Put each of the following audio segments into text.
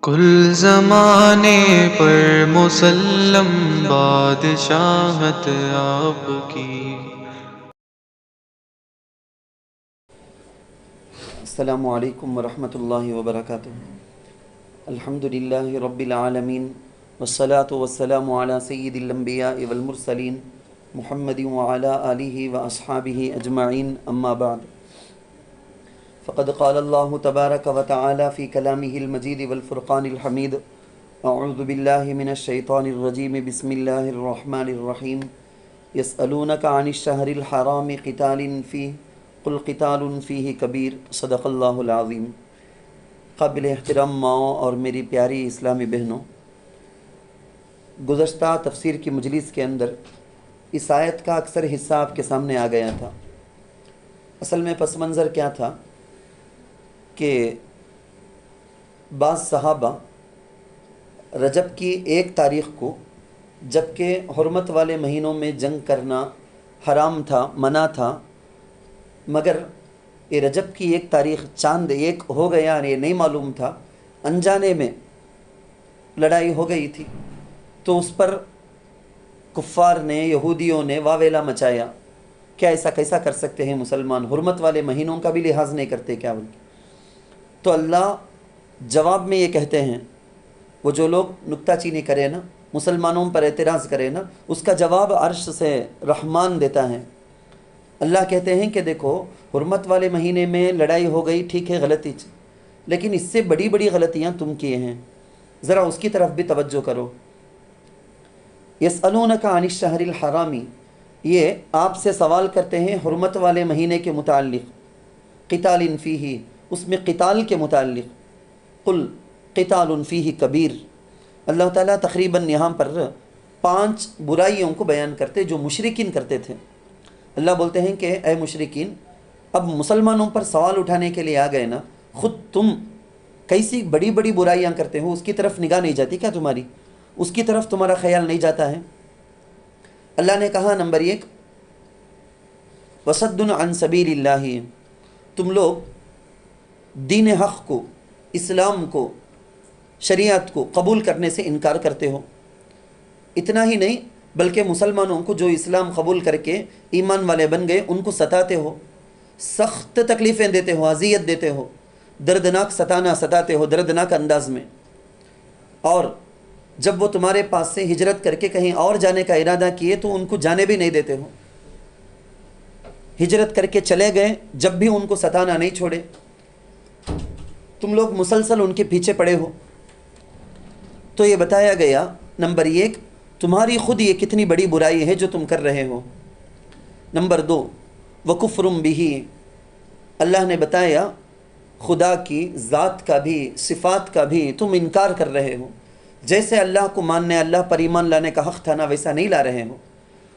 کل زمانے پر مسلم بادشاہت آپ کی۔ السلام علیکم ورحمۃ اللہ وبرکاتہ۔ الحمد للہ رب العالمین والصلاة والسلام علی سید الانبیاء والمرسلین محمد وعلی آلہ واصحابہ اجمعین، اما بعد فقد قال اللہ تبارک وتعالی فی کلامہ المجید والفرقان الحمید، اعوذ باللہ من الشیطان الرجیم، بسم اللہ الرحمن الرحیم۔ یسألونک عن الشہر الحرام قتال فیہ قل قتال فیہ کبیر، صدق اللہ العظیم۔ قابل احترام ماؤں اور میری پیاری اسلامی بہنوں، گزشتہ تفسیر کی مجلس کے اندر اس آیت کا اکثر حصہ آپ کے سامنے آ گیا تھا۔ اصل میں پس منظر کیا تھا کہ بعض صحابہ رجب کی 1 تاریخ کو، جبکہ حرمت والے مہینوں میں جنگ کرنا حرام تھا، منع تھا، مگر یہ رجب کی 1 تاریخ چاند 1 ہو گیا، یہ نہیں معلوم تھا، انجانے میں لڑائی ہو گئی تھی، تو اس پر کفار نے، یہودیوں نے واویلا مچایا، کیا ایسا کیسا کر سکتے ہیں مسلمان، حرمت والے مہینوں کا بھی لحاظ نہیں کرتے کیا بلکہ؟ تو اللہ جواب میں یہ کہتے ہیں، وہ جو لوگ نکتہ چینی کرے نا، مسلمانوں پر اعتراض کرے نا، اس کا جواب عرش سے رحمان دیتا ہے۔ اللہ کہتے ہیں کہ دیکھو، حرمت والے مہینے میں لڑائی ہو گئی، ٹھیک ہے، غلطی، لیکن اس سے بڑی بڑی غلطیاں تم کیے ہیں، ذرا اس کی طرف بھی توجہ کرو۔ یسألونک عن الشہر الحرامی، یہ آپ سے سوال کرتے ہیں حرمت والے مہینے کے متعلق، قتال فیہ، اس میں قتال کے متعلق، قل قتال فیہ کبیر۔ اللہ تعالیٰ تقریباً یہاں پر 5 برائیوں کو بیان کرتے جو مشرکین کرتے تھے۔ اللہ بولتے ہیں کہ اے مشرکین، اب مسلمانوں پر سوال اٹھانے کے لیے آ گئے نا، خود تم کیسی بڑی بڑی برائیاں کرتے ہو، اس کی طرف نگاہ نہیں جاتی کیا تمہاری؟ اس کی طرف تمہارا خیال نہیں جاتا ہے؟ اللہ نے کہا نمبر 1، وصد عن سبیل اللہ، تم لوگ دین حق کو، اسلام کو، شریعت کو قبول کرنے سے انکار کرتے ہو۔ اتنا ہی نہیں بلکہ مسلمانوں کو جو اسلام قبول کر کے ایمان والے بن گئے، ان کو ستاتے ہو، سخت تکلیفیں دیتے ہو، اذیت دیتے ہو، دردناک ستاتے ہو دردناک انداز میں، اور جب وہ تمہارے پاس سے ہجرت کر کے کہیں اور جانے کا ارادہ کیے تو ان کو جانے بھی نہیں دیتے ہو۔ ہجرت کر کے چلے گئے، جب بھی ان کو ستانا نہیں چھوڑے، تم لوگ مسلسل ان کے پیچھے پڑے ہو۔ تو یہ بتایا گیا نمبر 1، تمہاری خود یہ کتنی بڑی برائی ہے جو تم کر رہے ہو۔ نمبر 2، وکفر بہ، اللہ نے بتایا خدا کی ذات کا بھی، صفات کا بھی تم انکار کر رہے ہو، جیسے اللہ کو ماننے، اللہ پر ایمان لانے کا حق تھا نا، ویسا نہیں لا رہے ہو۔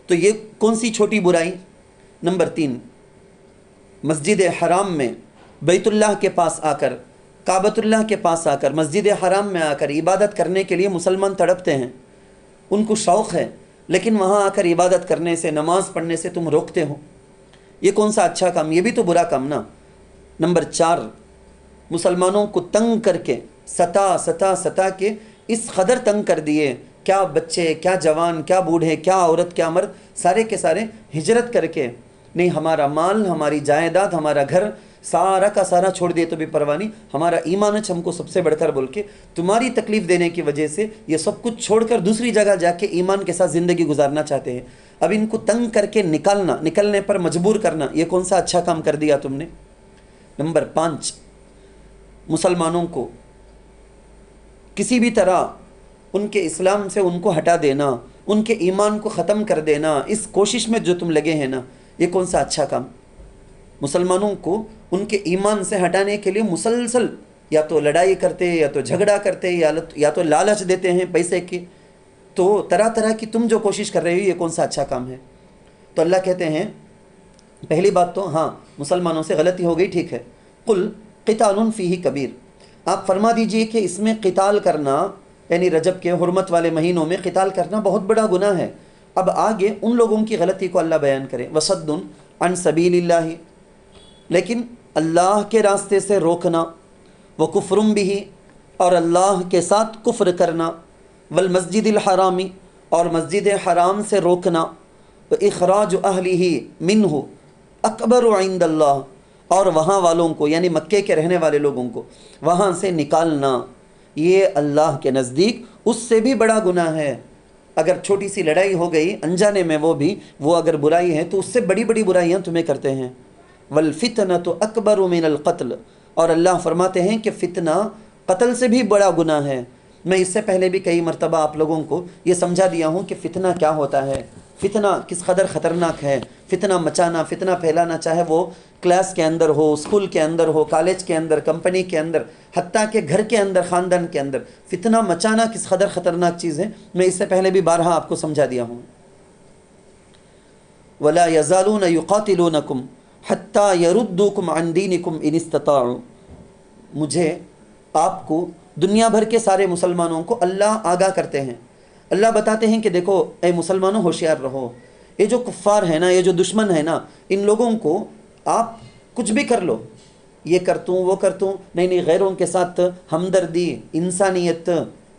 تو یہ کون سی چھوٹی برائی؟ نمبر 3، مسجد حرام میں، بیت اللہ کے پاس آ کر، کعبۃ اللہ کے پاس آ کر، مسجد حرام میں آ کر عبادت کرنے کے لیے مسلمان تڑپتے ہیں، ان کو شوق ہے، لیکن وہاں آ کر عبادت کرنے سے، نماز پڑھنے سے تم روکتے ہو۔ یہ کون سا اچھا کام؟ یہ بھی تو برا کام نا۔ نمبر 4، مسلمانوں کو تنگ کر کے، ستا کے اس قدر تنگ کر دیے، کیا بچے، کیا جوان، کیا بوڑھے، کیا عورت، کیا مرد، سارے کے سارے ہجرت کر کے، نہیں ہمارا مال، ہماری جائیداد، ہمارا گھر، سارا کا سارا چھوڑ دیے تو بھی پرواہ نہیں، ہمارا ایمان ہم کو سب سے بڑھ کر بول کے تمہاری تکلیف دینے کی وجہ سے یہ سب کچھ چھوڑ کر دوسری جگہ جا کے ایمان کے ساتھ زندگی گزارنا چاہتے ہیں۔ اب ان کو تنگ کر کے نکلنے پر مجبور کرنا، یہ کون سا اچھا کام کر دیا تم نے؟ نمبر 5، مسلمانوں کو کسی بھی طرح ان کے اسلام سے ان کو ہٹا دینا، ان کے ایمان کو ختم کر دینا، اس کوشش میں جو تم لگے ہیں نا، یہ کون سا اچھا کام؟ مسلمانوں کو ان کے ایمان سے ہٹانے کے لیے مسلسل یا تو لڑائی کرتے، یا تو جھگڑا کرتے، یا تو لالچ دیتے ہیں پیسے کی، تو طرح طرح کی تم جو کوشش کر رہے ہو، یہ کون سا اچھا کام ہے؟ تو اللہ کہتے ہیں پہلی بات تو ہاں مسلمانوں سے غلطی ہو گئی، ٹھیک ہے، قل قتال فیہ کبیر، آپ فرما دیجئے کہ اس میں قتال کرنا، یعنی رجب کے حرمت والے مہینوں میں قتال کرنا بہت بڑا گناہ ہے۔ اب آگے ان لوگوں کی غلطی کو اللہ بیان کرے، وصد عن سبیل اللہ، لیکن اللہ کے راستے سے روکنا، وکفر بہ، اور اللہ کے ساتھ کفر کرنا، والمسجد الحرامی، اور مسجد حرام سے روکنا، اخراج اہلہ منہ اکبر عند اللہ، اور وہاں والوں کو یعنی مکے کے رہنے والے لوگوں کو وہاں سے نکالنا، یہ اللہ کے نزدیک اس سے بھی بڑا گناہ ہے۔ اگر چھوٹی سی لڑائی ہو گئی انجانے میں، وہ اگر برائی ہے تو اس سے بڑی بڑی برائیاں تمہیں کرتے ہیں۔ والفتنۃ اکبر من القتل، اور اللہ فرماتے ہیں کہ فتنہ قتل سے بھی بڑا گناہ ہے۔ میں اس سے پہلے بھی کئی مرتبہ آپ لوگوں کو یہ سمجھا دیا ہوں کہ فتنہ کیا ہوتا ہے، فتنہ کس قدر خطرناک ہے۔ فتنہ مچانا، فتنہ پھیلانا، چاہے وہ کلاس کے اندر ہو، اسکول کے اندر ہو، کالج کے اندر، کمپنی کے اندر، حتیٰ کہ گھر کے اندر، خاندان کے اندر، فتنہ مچانا کس قدر خطرناک چیز ہے، میں اس سے پہلے بھی بارہا آپ کو سمجھا دیا ہوں۔ وَلَا يَزَالُونَ يُقَاتِلُونَكُمْ حَتَّى يَرُدُّوكُمْ عَنْ دِينِكُمْ إِنِ اسْتَطَاعُوا، مجھے آپ کو دنیا بھر کے سارے مسلمانوں کو اللہ آگاہ کرتے ہیں، اللہ بتاتے ہیں کہ دیکھو اے مسلمانوں ہوشیار رہو، یہ جو کفار ہیں نا، یہ جو دشمن ہیں نا، ان لوگوں کو آپ کچھ بھی کر لو، یہ کرتوں وہ کرتوں، نہیں غیروں کے ساتھ ہمدردی، انسانیت،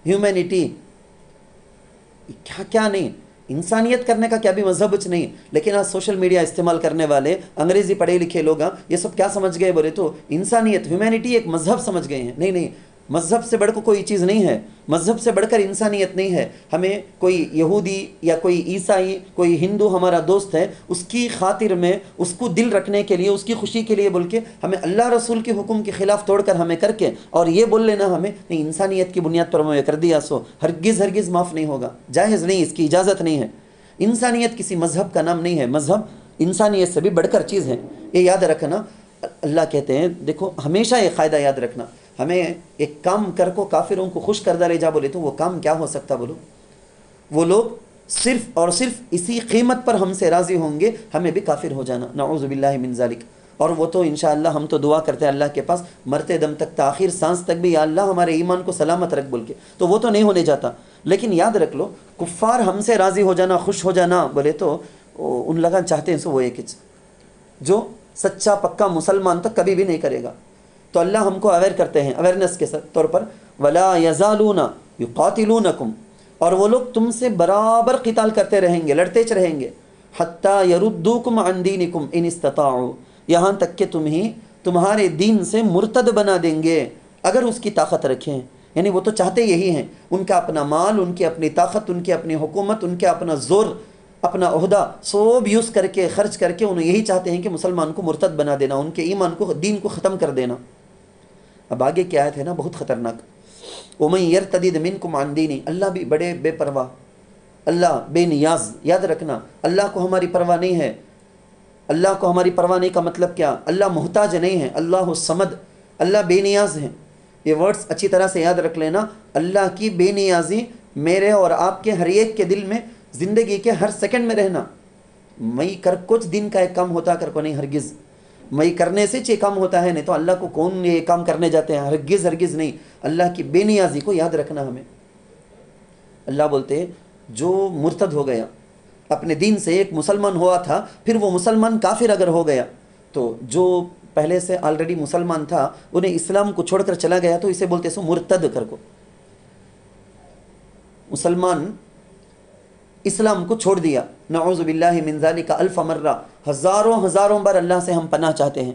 ہیومینٹی، کیا کیا نہیں، انسانیت کرنے کا کیا بھی مذہب کچھ نہیں۔ لیکن آج سوشل میڈیا استعمال کرنے والے انگریزی پڑھے لکھے لوگ یہ سب کیا سمجھ گئے بولے تو انسانیت، ہیومینٹی ایک مذہب سمجھ گئے ہیں۔ نہیں، مذہب سے بڑھ کر کوئی چیز نہیں ہے، مذہب سے بڑھ کر انسانیت نہیں ہے۔ ہمیں کوئی یہودی یا کوئی عیسائی، کوئی ہندو ہمارا دوست ہے، اس کی خاطر میں، اس کو دل رکھنے کے لیے، اس کی خوشی کے لیے بول کے ہمیں اللہ رسول کے حکم کے خلاف توڑ کر ہمیں کر کے اور یہ بول لینا ہمیں نہیں انسانیت کی بنیاد پر ہمیں کر دیا، سو ہرگز معاف نہیں ہوگا، جائز نہیں، اس کی اجازت نہیں ہے۔ انسانیت کسی مذہب کا نام نہیں ہے، مذہب انسانیت سے بھی بڑھ کر چیز ہے، یہ یاد رکھنا۔ اللہ کہتے ہیں دیکھو ہمیشہ یہ قاعدہ یاد رکھنا، ہمیں ایک کام کر کو کافروں کو خوش کردہ رہ جا بولے تو وہ کام کیا ہو سکتا بولو؟ وہ لوگ صرف اور صرف اسی قیمت پر ہم سے راضی ہوں گے، ہمیں بھی کافر ہو جانا، نعوذ باللہ من ذالک۔ اور وہ تو انشاءاللہ ہم تو دعا کرتے ہیں اللہ کے پاس مرتے دم تک، تاخیر سانس تک بھی، یا اللہ ہمارے ایمان کو سلامت رکھ بول کے، تو وہ تو نہیں ہونے جاتا۔ لیکن یاد رکھ لو کفار ہم سے راضی ہو جانا، خوش ہو جانا بولے تو ان لگا چاہتے ہیں سو وہ ایک جو سچا پکا مسلمان تو کبھی بھی نہیں کرے گا۔ تو اللہ ہم کو اویئر کرتے ہیں، اویئرنس کے طور پر، وَلَا يَزَالُونَ يُقَاتِلُونَكُمْ، اور وہ لوگ تم سے برابر قتال کرتے رہیں گے، لڑتے رہیں گے، حَتَّى يَرُدُّوكُمْ عَنْ دِينِكُمْ إِنِ اسْتَطَاعُوا، یہاں تک کہ تمہارے دین سے مرتد بنا دیں گے اگر اس کی طاقت رکھیں۔ یعنی وہ تو چاہتے یہی ہیں، ان کا اپنا مال، ان کی اپنی طاقت، ان کی اپنی حکومت، ان کا اپنا زور، اپنا عہدہ سب یوز کر کے، خرچ کر کے، انہیں یہی چاہتے ہیں کہ مسلمان کو مرتد بنا دینا، ان کے ایمان کو، دین کو ختم کر دینا۔ اب آگے کیا آیت ہے نا بہت خطرناک، وَمَن يَرْتَدِدْ مِنْكُمْ عَنْ دِينِهِ، اللہ بھی بڑے بے پرواہ، اللہ بے نیاز۔ یاد رکھنا اللہ کو ہماری پرواہ نہیں ہے۔ اللہ کو ہماری پرواہ نہیں کا مطلب کیا؟ اللہ محتاج نہیں ہے، اللہ الصمد، اللہ بے نیاز ہیں۔ یہ ورڈز اچھی طرح سے یاد رکھ لینا، اللہ کی بے نیازی میرے اور آپ کے ہر ایک کے دل میں، زندگی کے ہر سیکنڈ میں رہنا۔ میں کر کچھ دن کا ایک کام ہوتا کر کو نہیں، ہرگز میں کرنے سے چھ کام ہوتا ہے، نہیں تو اللہ کو کون یہ کام کرنے جاتے ہیں، ہرگز نہیں۔ اللہ کی بے نیازی کو یاد رکھنا ہمیں۔ اللہ بولتے ہیں جو مرتد ہو گیا اپنے دین سے، ایک مسلمان ہوا تھا پھر وہ مسلمان کافر اگر ہو گیا، تو جو پہلے سے آلریڈی مسلمان تھا انہیں اسلام کو چھوڑ کر چلا گیا تو اسے بولتے سو مرتد کر کو۔ مسلمان اسلام کو چھوڑ دیا، نعوذ باللہ من ذالک الف مرہ، ہزاروں بار اللہ سے ہم پناہ چاہتے ہیں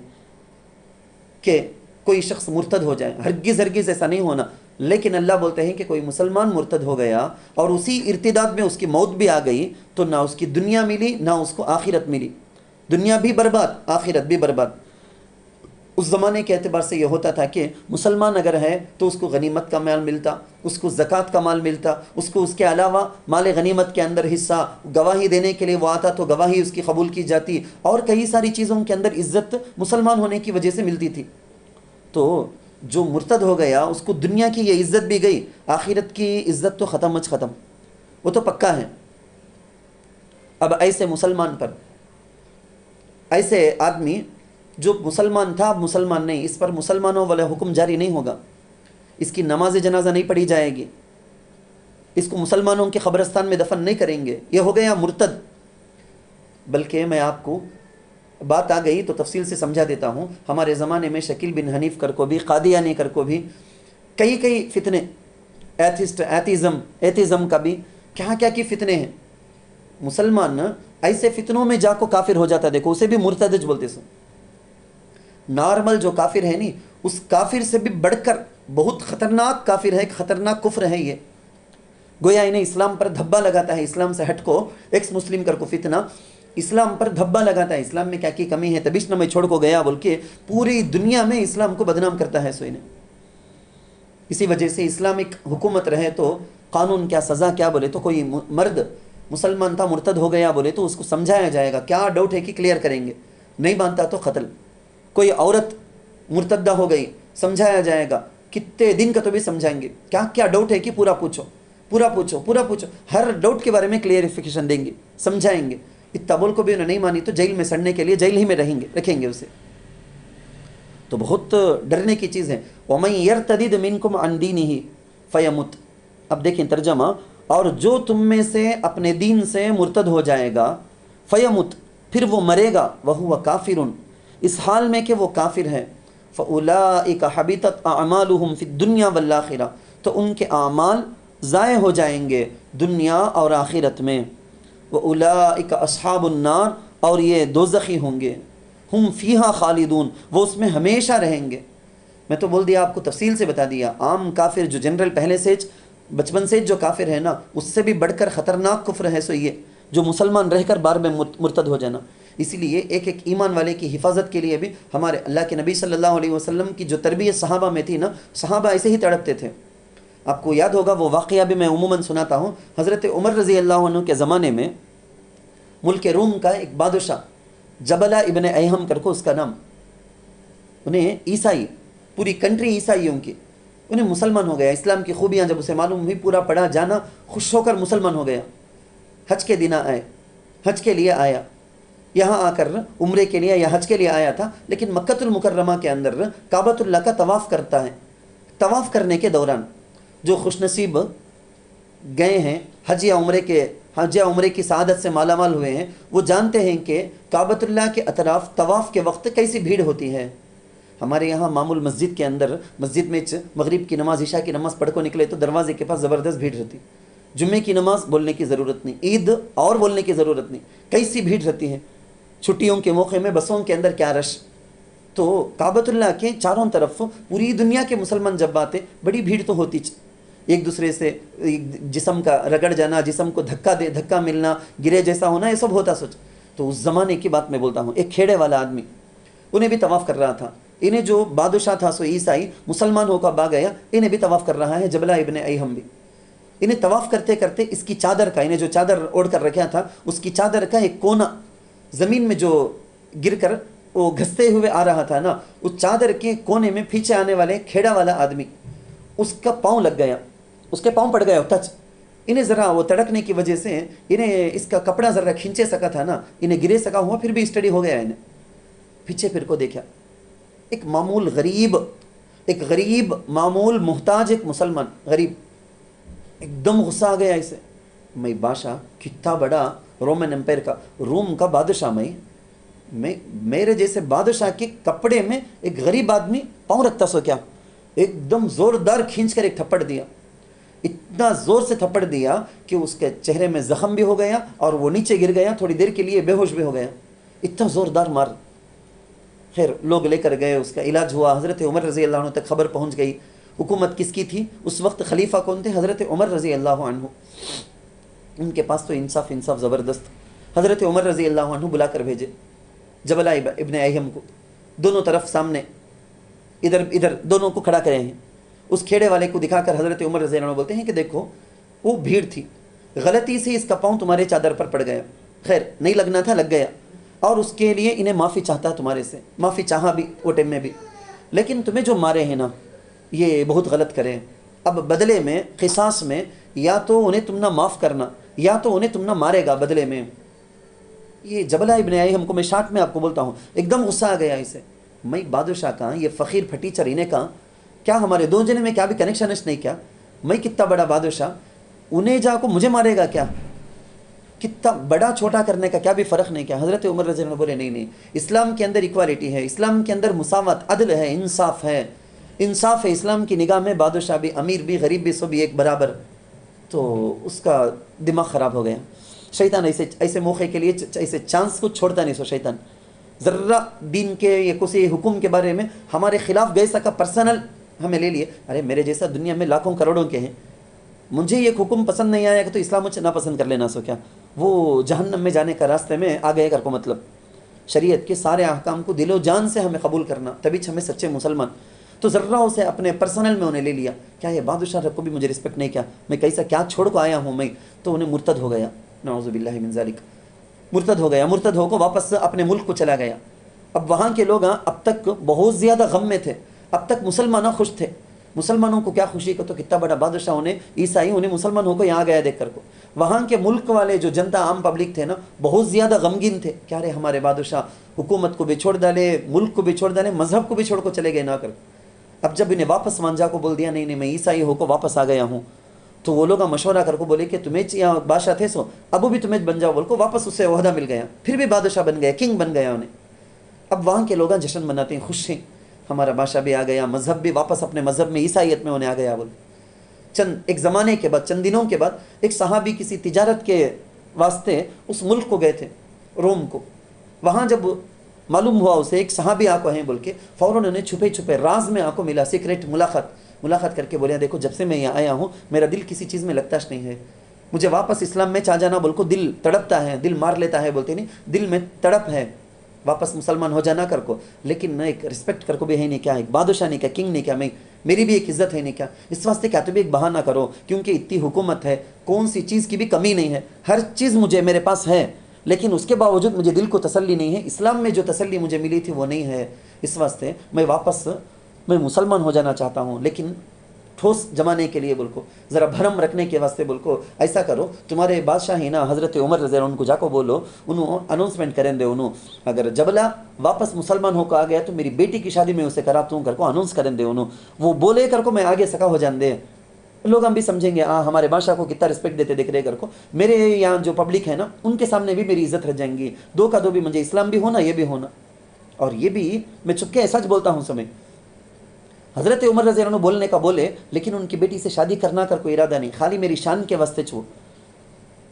کہ کوئی شخص مرتد ہو جائے، ہرگز ایسا نہیں ہونا۔ لیکن اللہ بولتے ہیں کہ کوئی مسلمان مرتد ہو گیا اور اسی ارتداد میں اس کی موت بھی آ گئی تو نہ اس کی دنیا ملی نہ اس کو آخرت ملی، دنیا بھی برباد آخرت بھی برباد۔ اس زمانے کے اعتبار سے یہ ہوتا تھا کہ مسلمان اگر ہے تو اس کو غنیمت کا مال ملتا، اس کو زکوٰۃ کا مال ملتا، اس کو اس کے علاوہ مال غنیمت کے اندر حصہ، گواہی دینے کے لیے وہ آتا تو گواہی اس کی قبول کی جاتی، اور کئی ساری چیزوں کے اندر عزت مسلمان ہونے کی وجہ سے ملتی تھی۔ تو جو مرتد ہو گیا اس کو دنیا کی یہ عزت بھی گئی، آخرت کی عزت تو ختم وہ تو پکا ہے۔ اب ایسے مسلمان پر، ایسے آدمی جو مسلمان تھا اب مسلمان نہیں، اس پر مسلمانوں والا حکم جاری نہیں ہوگا، اس کی نماز جنازہ نہیں پڑھی جائے گی، اس کو مسلمانوں کے قبرستان میں دفن نہیں کریں گے، یہ ہو گیا مرتد۔ بلکہ میں آپ کو بات آ گئی تو تفصیل سے سمجھا دیتا ہوں، ہمارے زمانے میں شکیل بن حنیف کر کو بھی، قادیانی کر کو بھی کئی فتنے، ایتھیزم کا بھی کیا کی فتنے ہیں. مسلمان ایسے فتنوں میں جا کو کافر ہو جاتا ہے. دیکھو اسے بھی مرتد بولتے سو. نارمل جو کافر ہے نہیں، اس کافر سے بھی بڑھ کر بہت خطرناک کافر ہے، ایک خطرناک کفر ہے یہ. گویا انہیں اسلام پر دھبا لگاتا ہے، اسلام سے ہٹ کو ایکس مسلم کر کو فتنہ اسلام پر دھبا لگاتا ہے. اسلام میں کیا کی کمی ہے، تبیش نہ میں چھوڑ کو گیا بول کے پوری دنیا میں اسلام کو بدنام کرتا ہے. سو انہیں اسی وجہ سے اسلامک حکومت رہے تو قانون کیا، سزا کیا بولے تو کوئی مرد مسلمان تھا مرتد ہو گیا بولے تو اس کو سمجھایا جائے گا، کیا ڈاؤٹ ہے کہ کلیئر کریں گے، نہیں مانتا تو قتل. کوئی عورت مرتدہ ہو گئی سمجھایا جائے گا، کتنے دن کا تو بھی سمجھائیں گے، کیا ڈاؤٹ ہے کہ پورا پوچھو، ہر ڈاؤٹ کے بارے میں کلیئرفیکیشن دیں گے، سمجھائیں گے. اتنا بول کو بھی انہیں نہیں مانی تو جیل میں سڑنے کے لیے جیل ہی میں رکھیں گے اسے. تو بہت ڈرنے کی چیز ہے. وَمَن يَرْتَدِدْ مِنْكُمْ عَنْ دِينِهِ فَيَمُتْ. اب دیکھیں ترجمہ، اور جو تم میں سے اپنے دین سے مرتد ہو جائے گا، فَيَمُتْ پھر وہ مرے گا، وَهُوَ كَافِرٌ اس حال میں کہ وہ کافر ہے، فَأُولَٰئِكَ حَبِطَتْ أَعْمَالُهُمْ فِي الدُّنْيَا وَالْآخِرَةِ تو ان کے اعمال ضائع ہو جائیں گے دنیا اور آخرت میں. وَأُولَٰئِكَ أَصْحَابُ النَّارِ اور یہ دوزخی ہوں گے، ہم فیہا خالدون وہ اس میں ہمیشہ رہیں گے. میں تو بول دیا آپ کو، تفصیل سے بتا دیا. عام کافر جو جنرل پہلے سے بچپن سے جو کافر ہے نا، اس سے بھی بڑھ کر خطرناک کفر ہے سو یہ جو مسلمان رہ کر بار میں مرتد ہو جانا. اسی لیے ایک ایمان والے کی حفاظت کے لیے بھی ہمارے اللہ کے نبی صلی اللہ علیہ وسلم کی جو تربیت صحابہ میں تھی نا، صحابہ ایسے ہی تڑپتے تھے. آپ کو یاد ہوگا وہ واقعہ بھی میں عموماً سناتا ہوں. حضرت عمر رضی اللہ عنہ کے زمانے میں ملک روم کا ایک بادشاہ جبلہ ابن ایہم کر کو اس کا نام، انہیں عیسائی، پوری کنٹری عیسائیوں کی، انہیں مسلمان ہو گیا. اسلام کی خوبیاں جب اسے معلوم ہوئی، پورا پڑھا جانا، خوش ہو کر مسلمان ہو گیا. حج کے دن آئے، حج کے لیے آیا، یہاں آ کر عمرے کے لیے یا حج کے لیے آیا تھا، لیکن مکۃ المکرمہ کے اندر کعبۃ اللہ کا طواف کرتا ہے. طواف کرنے کے دوران جو خوش نصیب گئے ہیں حج یا عمرے کی سعادت سے مالا مال ہوئے ہیں، وہ جانتے ہیں کہ کعبۃ اللہ کے اطراف طواف کے وقت کیسی بھیڑ ہوتی ہے. ہمارے یہاں معمول مسجد کے اندر، مسجد میں مغرب کی نماز عشاء کی نماز پڑھ کو نکلے تو دروازے کے پاس زبردست بھیڑ رہتی. جمعے کی نماز بولنے کی ضرورت نہیں، عید اور بولنے کی ضرورت نہیں، کیسی بھیڑ رہتی ہے. چھٹیوں کے موقع میں بسوں کے اندر کیا رش. تو کعبۃ اللہ کے چاروں طرف پوری دنیا کے مسلمان جب آتے بڑی بھیڑ تو ہوتی، ایک دوسرے سے جسم کا رگڑ جانا، جسم کو دھکا ملنا، گرے جیسا ہونا، یہ سب ہوتا سوچ. تو اس زمانے کی بات میں بولتا ہوں. ایک کھیڑے والا آدمی انہیں بھی طواف کر رہا تھا. انہیں جو بادشاہ تھا سو عیسائی مسلمان ہو کر گیا، انہیں بھی طواف کر رہا ہے جبلہ ابن ایہم بھی. انہیں طواف کرتے کرتے اس کی چادر کا، انہیں جو چادر اوڑھ کر رکھا تھا اس کی چادر کا ایک کونا زمین میں جو گر کر وہ گھستے ہوئے آ رہا تھا نا، اس چادر کے کونے میں پیچھے آنے والے کھیڑا والا آدمی، اس کا پاؤں لگ گیا، اس کے پاؤں پڑ گیا ٹچ. انہیں ذرا وہ تڑکنے کی وجہ سے انہیں اس کا کپڑا ذرا کھینچے سکا تھا نا، انہیں گرے سکا ہوا، پھر بھی اسٹڈی ہو گیا. انہیں پیچھے پھر کو دیکھا، ایک معمول غریب، ایک غریب معمول محتاج، ایک مسلمان غریب. ایک دم غصہ آ گیا اسے. میں بادشاہ کتنا بڑا رومن امپائر کا، روم کا بادشاہ، میں میرے جیسے بادشاہ کے کپڑے میں ایک غریب آدمی پاؤں رکھتا سو کیا. ایک دم زوردار کھینچ کر ایک تھپڑ دیا. اتنا زور سے تھپڑ دیا کہ اس کے چہرے میں زخم بھی ہو گیا اور وہ نیچے گر گیا، تھوڑی دیر کے لیے بے ہوش بھی ہو گیا. اتنا زوردار مار. خیر لوگ لے کر گئے، اس کا علاج ہوا. حضرت عمر رضی اللہ عنہ تک خبر پہنچ گئی. حکومت کس کی تھی اس وقت؟ خلیفہ کون تھے؟ حضرت عمر رضی اللہ عنہ. ان کے پاس تو انصاف زبردست. حضرت عمر رضی اللہ عنہ بلا کر بھیجے جبلہ ابن ایہم کو. دونوں طرف سامنے ادھر دونوں کو کھڑا کرے ہیں. اس کھیڑے والے کو دکھا کر حضرت عمر رضی اللہ عنہ بولتے ہیں کہ دیکھو وہ بھیڑ تھی، غلطی سے اس کا پاؤں تمہارے چادر پر پڑ گیا، خیر نہیں لگنا تھا لگ گیا، اور اس کے لیے انہیں معافی چاہتا تمہارے سے، معافی چاہا بھی وہ ٹائم میں بھی، لیکن تمہیں جو مارے ہیں نا یہ بہت غلط کرے. اب بدلے میں قصاص میں یا تو انہیں تم نہ معاف کرنا یا تو انہیں تم نہ مارے گا بدلے میں. یہ جبلہ ابن ایہم کو میں شارٹ میں آپ کو بولتا ہوں، ایک دم غصہ آ گیا اسے. میں بادشاہ کا، یہ فقیر پھٹیچر، انہیں کا کیا ہمارے دو جنے میں کیا بھی کنیکشن نہیں کیا؟ میں کتنا بڑا بادشاہ، انہیں جا کو مجھے مارے گا کیا؟ کتنا بڑا چھوٹا کرنے کا کیا بھی فرق نہیں کیا؟ حضرت عمر رضی اللہ عنہ بولے نہیں، اسلام کے اندر ایکوالٹی ہے، اسلام کے اندر مساوات، عدل ہے، انصاف ہے. انصاف ہے اسلام کی نگاہ میں، بادشاہ بھی، امیر بھی، غریب بھی، سب ایک برابر. تو اس کا دماغ خراب ہو گیا. شیطان ایسے موقع کے لیے ایسے چانس کو چھوڑتا نہیں. سو شیطان ذرا دین کے یا کسی حکم کے بارے میں ہمارے خلاف گئے سکا پرسنل ہمیں لے لیے. ارے میرے جیسا دنیا میں لاکھوں کروڑوں کے ہیں، مجھے یہ حکم پسند نہیں آیا کہ تو اسلام مجھے ناپسند کر لینا. سو کیا وہ جہنم میں جانے کا راستے میں آ گئے کر کو. مطلب شریعت کے سارے احکام کو دل و جان سے ہمیں قبول کرنا، تبھی ہمیں سچے مسلمان. تو ذرا اسے اپنے پرسنل میں انہیں لے لیا. کیا یہ بادشاہ کو بھی مجھے رسپیکٹ نہیں کیا، میں کیسا کیا چھوڑ کو آیا ہوں میں. تو انہیں مرتد ہو گیا. نعوذ باللہ من ذالک. مرتد ہو گیا. مرتد ہو کو واپس اپنے ملک کو چلا گیا. اب وہاں کے لوگ اب تک بہت زیادہ غم میں تھے. اب تک مسلمان خوش تھے. مسلمانوں کو کیا خوشی کہ تو کتنا بڑا بادشاہ انہیں عیسائی انہیں مسلمان ہو کو یہاں گیا دیکھ کر کو. وہاں کے ملک والے جو جنتا عام پبلک تھے نا، بہت زیادہ غمگین تھے. کیا رہے ہمارے بادشاہ حکومت کو بھی چھوڑ ڈالے، ملک کو بھی چھوڑ ڈالے، مذہب کو بھی چھوڑ کو چلے گئے نہ کر. اب جب انہیں واپس مانجا کو بول دیا نہیں نہیں میں عیسائی ہو کو واپس آ گیا ہوں، تو وہ لوگ مشورہ کر کو بولے کہ تمہیں یہاں بادشاہ تھے سو ابو بھی تمہیں بن جاؤ بول کو. واپس اسے عہدہ مل گیا، پھر بھی بادشاہ بن گیا، کنگ بن گیا انہیں. اب وہاں کے لوگ جشن مناتے ہیں، خوش ہیں، ہمارا بادشاہ بھی آ گیا، مذہب بھی واپس اپنے مذہب میں عیسائیت میں انہیں آ گیا بول. ایک زمانے کے بعد، چند دنوں کے بعد، ایک صحابی کسی تجارت کے واسطے اس ملک کو گئے تھے، روم کو. وہاں جب معلوم ہوا اسے ایک صحابی آ کو ہیں بول کے، فوراً انہیں چھپے چھپے راز میں آ کو ملا، سیکریٹ ملاقات کر کے بولے دیکھو جب سے میں یہاں آیا ہوں میرا دل کسی چیز میں لگتا نہیں ہے، مجھے واپس اسلام میں چاہ جانا بول کو دل تڑپتا ہے، دل مار لیتا ہے. بولتے نہیں دل میں تڑپ ہے واپس مسلمان ہو جانا کر کو، لیکن نہ ایک رسپیکٹ کر کو بھی ہے نہیں کیا، ایک بادشاہ نہیں کیا، کنگ نہیں کیا، میں میری بھی ایک عزت ہے نہیں کیا. اس واسطے کیا تو بھی ایک بہانہ کرو، کیونکہ اتنی حکومت ہے، کون سی چیز کی بھی کمی نہیں ہے، ہر چیز مجھے میرے پاس ہے، لیکن اس کے باوجود مجھے دل کو تسلی نہیں ہے. اسلام میں جو تسلی مجھے ملی تھی وہ نہیں ہے. اس واسطے میں مسلمان ہو جانا چاہتا ہوں، لیکن ٹھوس جمانے کے لیے بول کو، ذرا بھرم رکھنے کے واسطے بول کو ایسا کرو، تمہارے بادشاہ ہی نا حضرت عمر رضی اللہ عنہ کو جا کو بولو، انہوں اناؤنسمنٹ کریں دے، انہوں اگر جبلا واپس مسلمان ہو کو آ گیا تو میری بیٹی کی شادی میں اسے کراتا ہوں کر کو اناؤنس کریں دے، انہوں وہ بولے کر کو میں آگے سکا ہو جان دے. لوگ ہم بھی سمجھیں گے ہمارے بادشاہ کو کتنا رسپیکٹ دیتے دیکھ رہے کر کو، میرے یہاں جو پبلک ہے نا ان کے سامنے بھی میری عزت رہ جائیں گی. دو کا دو بھی مجھے اسلام بھی ہونا، یہ بھی ہونا. اور یہ بھی میں چپکے سچ بولتا ہوں سمے، حضرت عمر رضی اللہ عنہ بولنے کا بولے، لیکن ان کی بیٹی سے شادی کرنا کر کوئی ارادہ نہیں، خالی میری شان کے واسطے چھو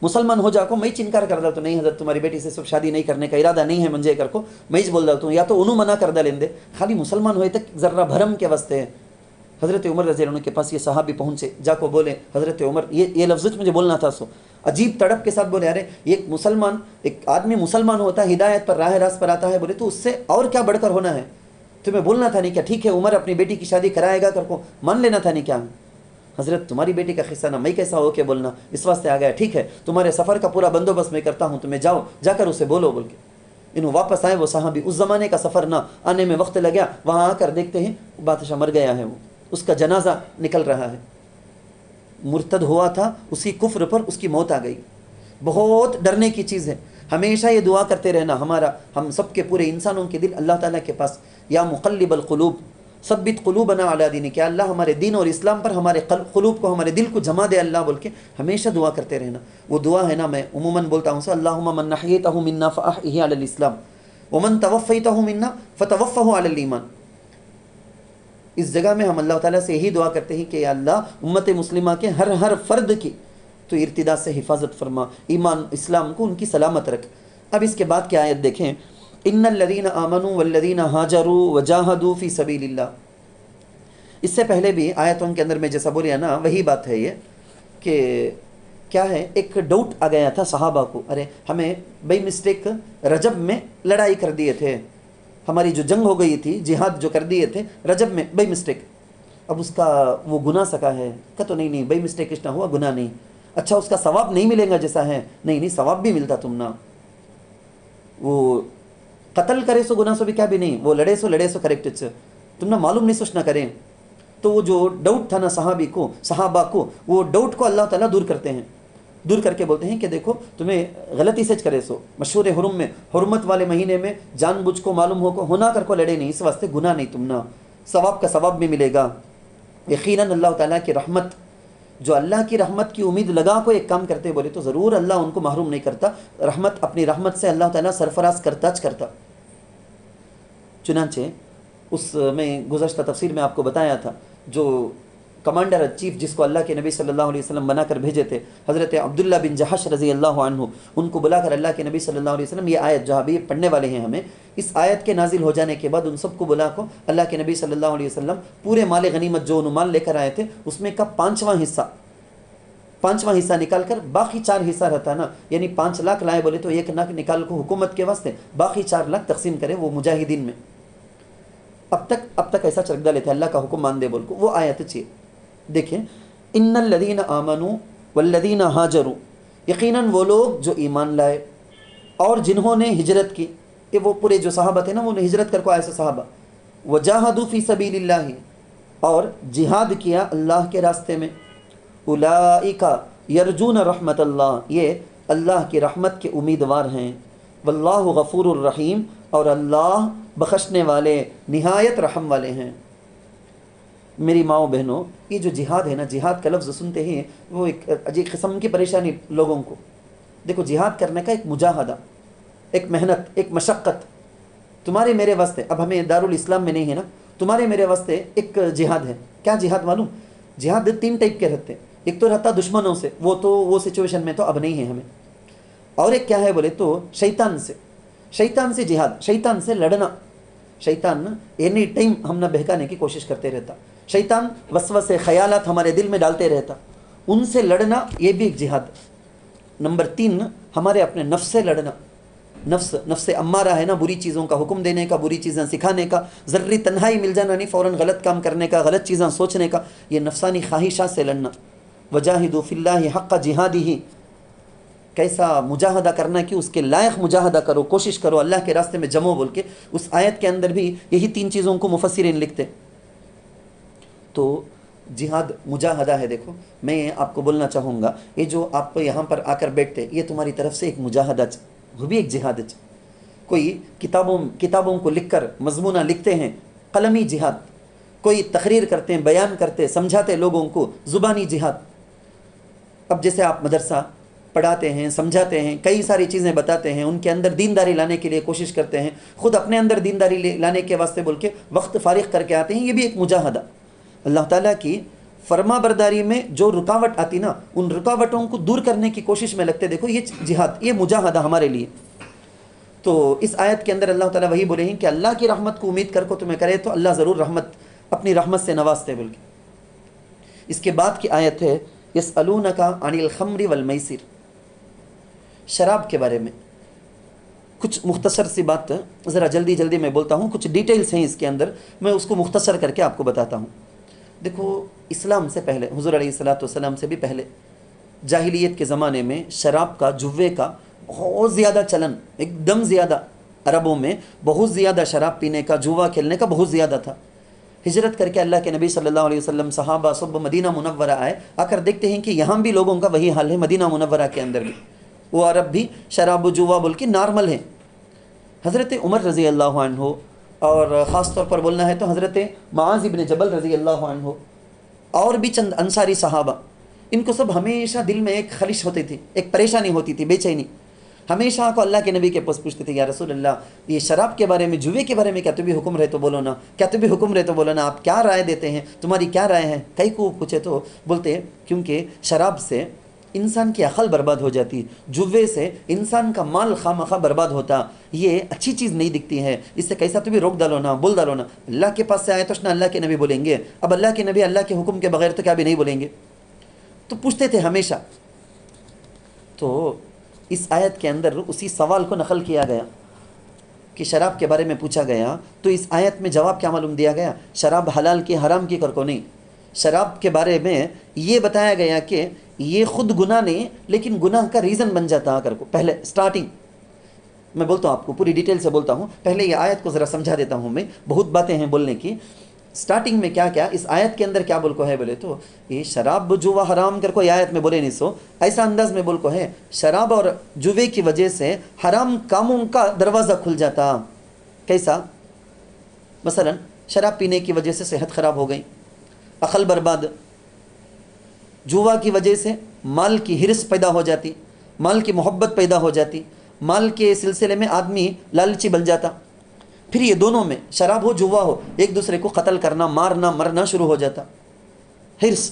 مسلمان ہو جا کو میں چنکار کر دا تو نہیں حضرت تمہاری بیٹی سے سب شادی نہیں کرنے کا ارادہ نہیں ہے منجے کر کو، میں بول رہا ہوں یا تو انہوں منع کر دا لیندے، خالی مسلمان ہوئے تک ذرا بھرم کے واسطے. حضرت عمر رضی اللہ عنہ کے پاس یہ صحابی پہنچے، جا کو بولے حضرت عمر یہ لفظ مجھے بولنا تھا. سو عجیب تڑپ کے ساتھ بولے ارے ایک آدمی مسلمان ہوتا ہے، ہدایت پر راہ راست پر آتا ہے، بولے تو اس سے اور کیا بڑھ کر ہونا ہے، تمہیں بولنا تھا نہیں کیا ٹھیک ہے عمر اپنی بیٹی کی شادی کرائے گا کر کو مان لینا تھا نہیں کیا. حضرت تمہاری بیٹی کا قصہ نہ میں کیسا ہو کے بولنا، اس واسطے آ گیا. ٹھیک ہے تمہارے سفر کا پورا بندوبست میں کرتا ہوں، تمہیں جاؤ جا کر اسے بولو بول کے. انہوں واپس آئے وہ صحابی، اس زمانے کا سفر نہ آنے میں وقت لگیا، وہاں آ کر دیکھتے ہیں بادشاہ مر گیا ہے، وہ اس کا جنازہ نکل رہا ہے، مرتد ہوا تھا، اسی کفر پر اس کی موت آ گئی. بہت ڈرنے کی چیز ہے. ہمیشہ یہ دعا کرتے رہنا، ہم سب کے پورے انسانوں کے دل اللہ تعالیٰ کے پاس، یا مقلب القلوب ثبت قلوبنا علی دینک، کہ اللہ ہمارے دین اور اسلام پر ہمارے قلوب کو، ہمارے دل کو جما دے اللہ بول کے ہمیشہ دعا کرتے رہنا. وہ دعا ہے نا میں عموماً بولتا ہوں اللہم من احییتہ منا فاحیہ علی الاسلام ومن توفیتہ منا فتوفہ علی الایمان. اس جگہ میں ہم اللہ تعالیٰ سے یہی دعا کرتے ہیں کہ یا اللہ امت مسلمہ کے ہر فرد کی تو ارتداد سے حفاظت فرما، ایمان اسلام کو ان کی سلامت رکھ. اب اس کے بعد کی آیت دیکھیں، ان الذین آمنوا والذین ہاجروا وجاہدوا فی سبیل اللہ. اس سے پہلے بھی آیتوں کے اندر میں جیسا بولیا نا وہی بات ہے یہ کہ کیا ہے، ایک ڈاؤٹ آ گیا تھا صحابہ کو، ارے ہمیں بائی مسٹیک رجب میں لڑائی کر دیے تھے، ہماری جو جنگ ہو گئی تھی، جہاد جو کر دیے تھے رجب میں بائی مسٹیک، اب اس کا وہ گناہ سکا ہے کہ تو نہیں بائی مسٹیک اس نہ ہوا گناہ نہیں. اچھا اس کا ثواب نہیں ملے گا جیسا ہے، نہیں ثواب بھی ملتا تم نہ، وہ قتل کرے سو گناہ سو بھی کیا بھی نہیں، وہ لڑے سو کریکٹ تم نہ معلوم نہیں سوچ نہ کریں. تو وہ جو ڈاؤٹ تھا نا صحابہ کو وہ ڈاؤٹ کو اللہ تعالیٰ دور کرتے ہیں، دور کر کے بولتے ہیں کہ دیکھو تمہیں غلطی سے کرے سو مشہور حرم میں، حرمت والے مہینے میں جان بوجھ کو معلوم ہو کو ہونا کر کو لڑے نہیں، اس واسطے گناہ نہیں تم نہ، ثواب کا ثواب بھی ملے گا. یقیناً اللہ تعالیٰ کی رحمت، جو اللہ کی رحمت کی امید لگا کو ایک کام کرتے بولے تو ضرور اللہ ان کو محروم نہیں کرتا، اپنی رحمت سے اللہ تعالیٰ سرفراز کرتا. چنانچہ اس میں گزشتہ تفسیر میں آپ کو بتایا تھا، جو کمانڈر چیف جس کو اللہ کے نبی صلی اللہ علیہ وسلم بنا کر بھیجے تھے، حضرت عبداللہ بن جہش رضی اللہ عنہ، ان کو بلا کر اللہ کے نبی صلی اللہ علیہ وسلم یہ آیت جو ابھی پڑھنے والے ہیں ہمیں، اس آیت کے نازل ہو جانے کے بعد ان سب کو بلا کو اللہ کے نبی صلی اللہ علیہ وسلم پورے مال غنیمت جو انہوں مال لے کر آئے تھے اس میں کا پانچواں حصہ نکال کر باقی 4 حصہ رہتا نا، یعنی 5 لاکھ لائے بولے تو 1 لاکھ نکال کو حکومت کے واسطے، باقی 4 لاکھ تقسیم کرے وہ مجاہدین میں۔ اب تک ایسا چرک ڈالے تھے، اللہ کا حکم مان دے بول کو وہ آیت چاہیے۔ دیکھیں، ان الذین آمنوا والذین ہاجروا، یقیناً وہ لوگ جو ایمان لائے اور جنہوں نے ہجرت کی، کہ وہ پورے جو صحابہ تھے نا وہ نے ہجرت کر کو آئے سے صحابہ، وجاہدوا فی سبیل اللہ، اور جہاد کیا اللہ کے راستے میں، اولئک یرجون رحمت اللہ، یہ اللہ کی رحمت کے امیدوار ہیں، واللہ غفور الرحیم، اور اللہ بخشنے والے نہایت رحم والے ہیں۔ میری ماؤں بہنوں، یہ جو جہاد ہے نا، جہاد کا لفظ سنتے ہی وہ ایک عجیب قسم کی پریشانی لوگوں کو۔ دیکھو، جہاد کرنے کا ایک مجاہدہ، ایک محنت، ایک مشقت تمہارے میرے واسطے، اب ہمیں دارالاسلام میں نہیں ہے نا، تمہارے میرے واسطے ایک جہاد ہے۔ کیا جہاد معلوم؟ جہاد 3 ٹائپ کے رہتے ہیں، ایک تو رہتا دشمنوں سے، وہ سچویشن میں تو اب نہیں ہے ہمیں، اور ایک کیا ہے بولے تو شیطان سے جہاد، شیطان سے لڑنا۔ شیطان اینی ٹائم ہم نہ بہکانے کی کوشش کرتے رہتا، شیطان وسوسے خیالات ہمارے دل میں ڈالتے رہتا، ان سے لڑنا یہ بھی ایک جہاد۔ نمبر 3، ہمارے اپنے نفس سے لڑنا۔ نفس امارہ ہے نا، بری چیزوں کا حکم دینے کا، بری چیزیں سکھانے کا، ذری تنہائی مل جانا نہیں، فوراً غلط کام کرنے کا، غلط چیزیں سوچنے کا، یہ نفسانی خواہشات سے لڑنا۔ وجاہدوا فی اللہ حق جہادہ، کیسا مجاہدہ کرنا کہ اس کے لائق مجاہدہ کرو، کوشش کرو اللہ کے راستے میں جمو بول کے۔ اس آیت کے اندر بھی یہی 3 چیزوں کو مفسرین لکھتے۔ تو جہاد مجاہدہ ہے۔ دیکھو، میں آپ کو بولنا چاہوں گا، یہ جو آپ یہاں پر آ کر بیٹھتے، یہ تمہاری طرف سے ایک مجاہدہ، وہ بھی ایک جہاد۔ کوئی کتابوں کو لکھ کر مضمونہ لکھتے ہیں، قلمی جہاد، کوئی تقریر کرتے ہیں، بیان کرتے، سمجھاتے لوگوں کو، زبانی جہاد۔ اب جیسے آپ مدرسہ پڑھاتے ہیں، سمجھاتے ہیں، کئی ساری چیزیں بتاتے ہیں، ان کے اندر دینداری لانے کے لیے کوشش کرتے ہیں، خود اپنے اندر دینداری لانے کے واسطے بول کے وقت فارغ کر کے آتے ہیں، یہ بھی ایک مجاہدہ۔ اللہ تعالیٰ کی فرما برداری میں جو رکاوٹ آتی نا، ان رکاوٹوں کو دور کرنے کی کوشش میں لگتے، دیکھو یہ جہاد، یہ مجاہدہ ہمارے لیے۔ تو اس آیت کے اندر اللہ تعالیٰ وہی بولے ہیں کہ اللہ کی رحمت کو امید کر کو تمہیں کرے تو اللہ ضرور اپنی رحمت سے نوازتے بول کے۔ اس کے بعد کی آیت ہے یسألونک عن الخمر والمیسر، شراب کے بارے میں کچھ مختصر سی بات، ذرا جلدی میں بولتا ہوں، کچھ ڈیٹیلز ہیں اس کے اندر، میں اس کو مختصر کر کے آپ کو بتاتا ہوں۔ دیکھو، اسلام سے پہلے، حضور علیہ السلام سے بھی پہلے، جاہلیت کے زمانے میں شراب کا، جوے کا بہت زیادہ چلن، ایک دم زیادہ، عربوں میں بہت زیادہ شراب پینے کا، جوا کھیلنے کا بہت زیادہ تھا۔ ہجرت کر کے اللہ کے نبی صلی اللہ علیہ وسلم، صحابہ سب مدینہ منورہ آئے، آ کر دیکھتے ہیں کہ یہاں بھی لوگوں کا وہی حال ہے، مدینہ منورہ کے اندر بھی وہ عرب بھی شراب و جوا بول کے نارمل ہیں۔ حضرت عمر رضی اللہ عنہ، اور خاص طور پر بولنا ہے تو حضرت معاذ بن جبل رضی اللہ عنہ، اور بھی چند انصاری صحابہ، ان کو سب ہمیشہ دل میں ایک خلش ہوتی تھی، ایک پریشانی ہوتی تھی، بے چینی۔ ہمیشہ کو اللہ کے نبی کے پاس پوچھتے تھے، یا رسول اللہ، یہ شراب کے بارے میں، جوے کے بارے میں کیا تو بھی حکم رہے تو بولو نا، کیا تو بھی حکم رہے تو بولو نا، آپ کیا رائے دیتے ہیں، تمہاری کیا رائے ہے؟ کئی کو پوچھے تو بولتے کیونکہ شراب سے انسان کی عقل برباد ہو جاتی، جوے سے انسان کا مال خواہ برباد ہوتا، یہ اچھی چیز نہیں دکھتی ہے، اس سے کیسا تو بھی روک ڈالو نا، بول ڈالو نا۔ اللہ کے پاس سے آئے تو نہ اللہ کے نبی بولیں گے، اب اللہ کے نبی اللہ کے حکم کے بغیر تو کیا بھی نہیں بولیں گے، تو پوچھتے تھے ہمیشہ۔ تو اس آیت کے اندر اسی سوال کو نقل کیا گیا کہ شراب کے بارے میں پوچھا گیا، تو اس آیت میں جواب کیا معلوم دیا گیا؟ شراب حلال کی حرام کی کر کو نہیں، شراب کے بارے میں یہ بتایا گیا کہ یہ خود گناہ نہیں، لیکن گناہ کا ریزن بن جاتا ہے کر کو۔ پہلے سٹارٹنگ میں بولتا ہوں، آپ کو پوری ڈیٹیل سے بولتا ہوں، پہلے یہ آیت کو ذرا سمجھا دیتا ہوں، میں بہت باتیں ہیں بولنے کی۔ سٹارٹنگ میں کیا اس آیت کے اندر کیا بول کو ہے بولے تو، یہ شراب جوا حرام کر کو یہ آیت میں بولے نہیں سو، ایسا انداز میں بول کو ہے، شراب اور جوے کی وجہ سے حرام کاموں کا دروازہ کھل جاتا۔ کیسا؟ مثلا شراب پینے کی وجہ سے صحت خراب ہو گئی، عقل برباد، جوا کی وجہ سے مال کی ہرس پیدا ہو جاتی، مال کی محبت پیدا ہو جاتی، مال کے سلسلے میں آدمی لالچی بن جاتا، پھر یہ دونوں میں شراب ہو جوا ہو ایک دوسرے کو قتل کرنا مارنا مرنا شروع ہو جاتا. حرص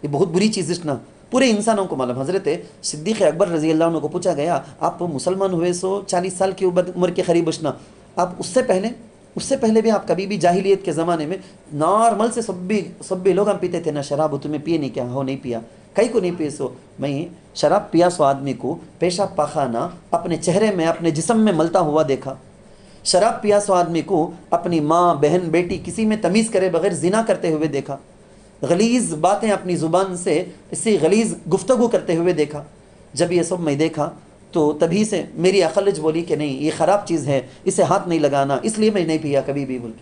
یہ بہت بری چیز ہے نا، پورے انسانوں کو معلوم. حضرت صدیق اکبر رضی اللہ عنہ کو پوچھا گیا آپ مسلمان ہوئے سو 40 سال کی عمر کے قریب اشنا، آپ اس سے پہلے بھی آپ کبھی بھی جاہلیت کے زمانے میں نارمل سے سب بھی لوگ ہم پیتے تھے نا شراب، تمہیں پیے نہیں کیا ہو؟ نہیں پیا. کئی کو نہیں پیے سو؟ میں شراب پیا سو آدمی کو پیشاب پاخانہ اپنے چہرے میں اپنے جسم میں ملتا ہوا دیکھا. شراب پیا سو آدمی کو اپنی ماں بہن بیٹی کسی میں تمیز کرے بغیر زنا کرتے ہوئے دیکھا. غلیظ باتیں اپنی زبان سے اسی غلیظ گفتگو کرتے ہوئے دیکھا. جب یہ سب میں دیکھا تو تبھی سے میری عقل بولی کہ نہیں یہ خراب چیز ہے، اسے ہاتھ نہیں لگانا، اس لیے میں نہیں پیا کبھی بھی بول.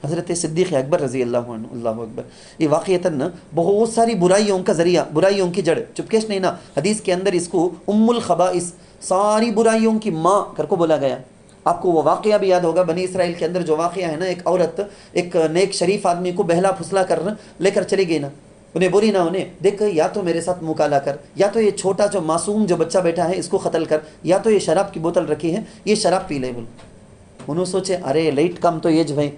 حضرت صدیق اکبر رضی اللہ عنہ، اللہ اکبر، یہ واقعتاً بہت ساری برائیوں کا ذریعہ، برائیوں کی جڑ. چپکیش نہیں نا، حدیث کے اندر اس کو ام الخبائث، ساری برائیوں کی ماں کر کو بولا گیا. آپ کو وہ واقعہ بھی یاد ہوگا بنی اسرائیل کے اندر جو واقعہ ہے نا، ایک عورت ایک نیک شریف آدمی کو بہلا پھسلا کر لے کر چلی گئی نا، انہیں بولی نا انہیں دیکھ یا تو میرے ساتھ مکالا کر، یا تو یہ چھوٹا جو معصوم جو بچہ بیٹھا ہے اس کو قتل کر، یا تو یہ شراب کی بوتل رکھی ہے یہ شراب پی لے. بول انہوں سوچے ارے لیٹ کم تو یہ جو ہے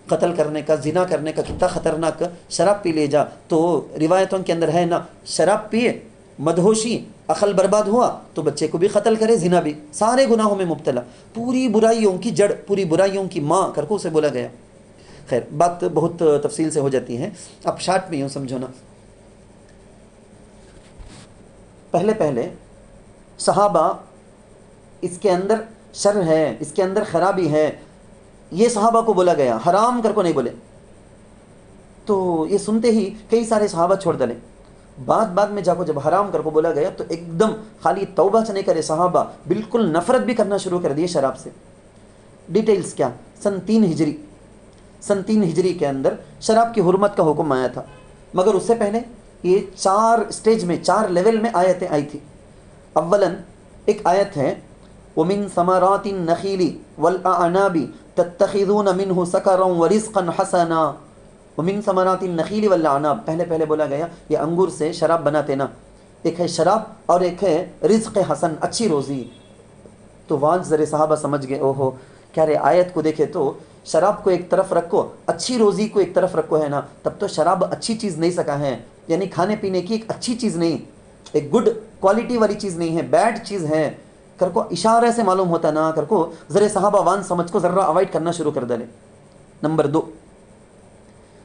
قتل کرنے کا زنا کرنے کا کتنا خطرناک، شراب پی لے جا. تو روایتوں کے اندر ہے نا شراب پیے مدہوشی عقل برباد ہوا تو بچے کو بھی قتل کرے، زنا بھی، سارے گناہوں میں مبتلا، پوری برائیوں کی جڑ، پوری برائیوں کی ماں کر کو اسے بولا گیا. خیر بات بہت تفصیل سے ہو جاتی ہے، اب شارٹ میں یوں سمجھو نا. پہلے صحابہ اس کے اندر شر ہے، اس کے اندر خرابی ہے، یہ صحابہ کو بولا گیا، حرام کر کو نہیں بولے. تو یہ سنتے ہی کئی سارے صحابہ چھوڑ ڈالے. بعد میں جا کو جب حرام کر کو بولا گیا تو ایک دم خالی توبہ سے نہیں کرے صحابہ، بالکل نفرت بھی کرنا شروع کر دیے شراب سے. ڈیٹیلز کیا؟ سن 3 ہجری کے اندر شراب کی حرمت کا حکم آیا تھا، مگر اس سے پہلے یہ 4 اسٹیج میں 4 لیول میں آیتیں آئی تھی. اولاً ایک آیت ہے وَمِن ثَمَرَاتِ النَّخِيلِ وَالْأَعْنَابِ تَتَّخِذُونَ مِنْهُ سَكَرًا وَرِزْقًا حَسَنًا. وَمِن ثَمَرَاتِ النَّخِيلِ وَالْأَعْنَابِ، پہلے بولا گیا یہ انگور سے شراب بناتے نا، ایک ہے شراب اور ایک ہے رزق حسن، اچھی روزی. تو وہاں ذرے صحابہ سمجھ گئے اوہو کیا رے، آیت کو دیکھے تو شراب کو ایک طرف رکھو، اچھی روزی کو ایک طرف رکھو ہے نا، تب تو شراب اچھی چیز نہیں سکا ہے، یعنی کھانے پینے کی ایک اچھی چیز نہیں، ایک گڈ کوالٹی والی چیز نہیں ہے، بیڈ چیز ہے کر کو اشارے سے معلوم ہوتا نا کر کو ذرے صحابہ وان سمجھ کو ذرہ اوائڈ کرنا شروع کر ڈالے. نمبر 2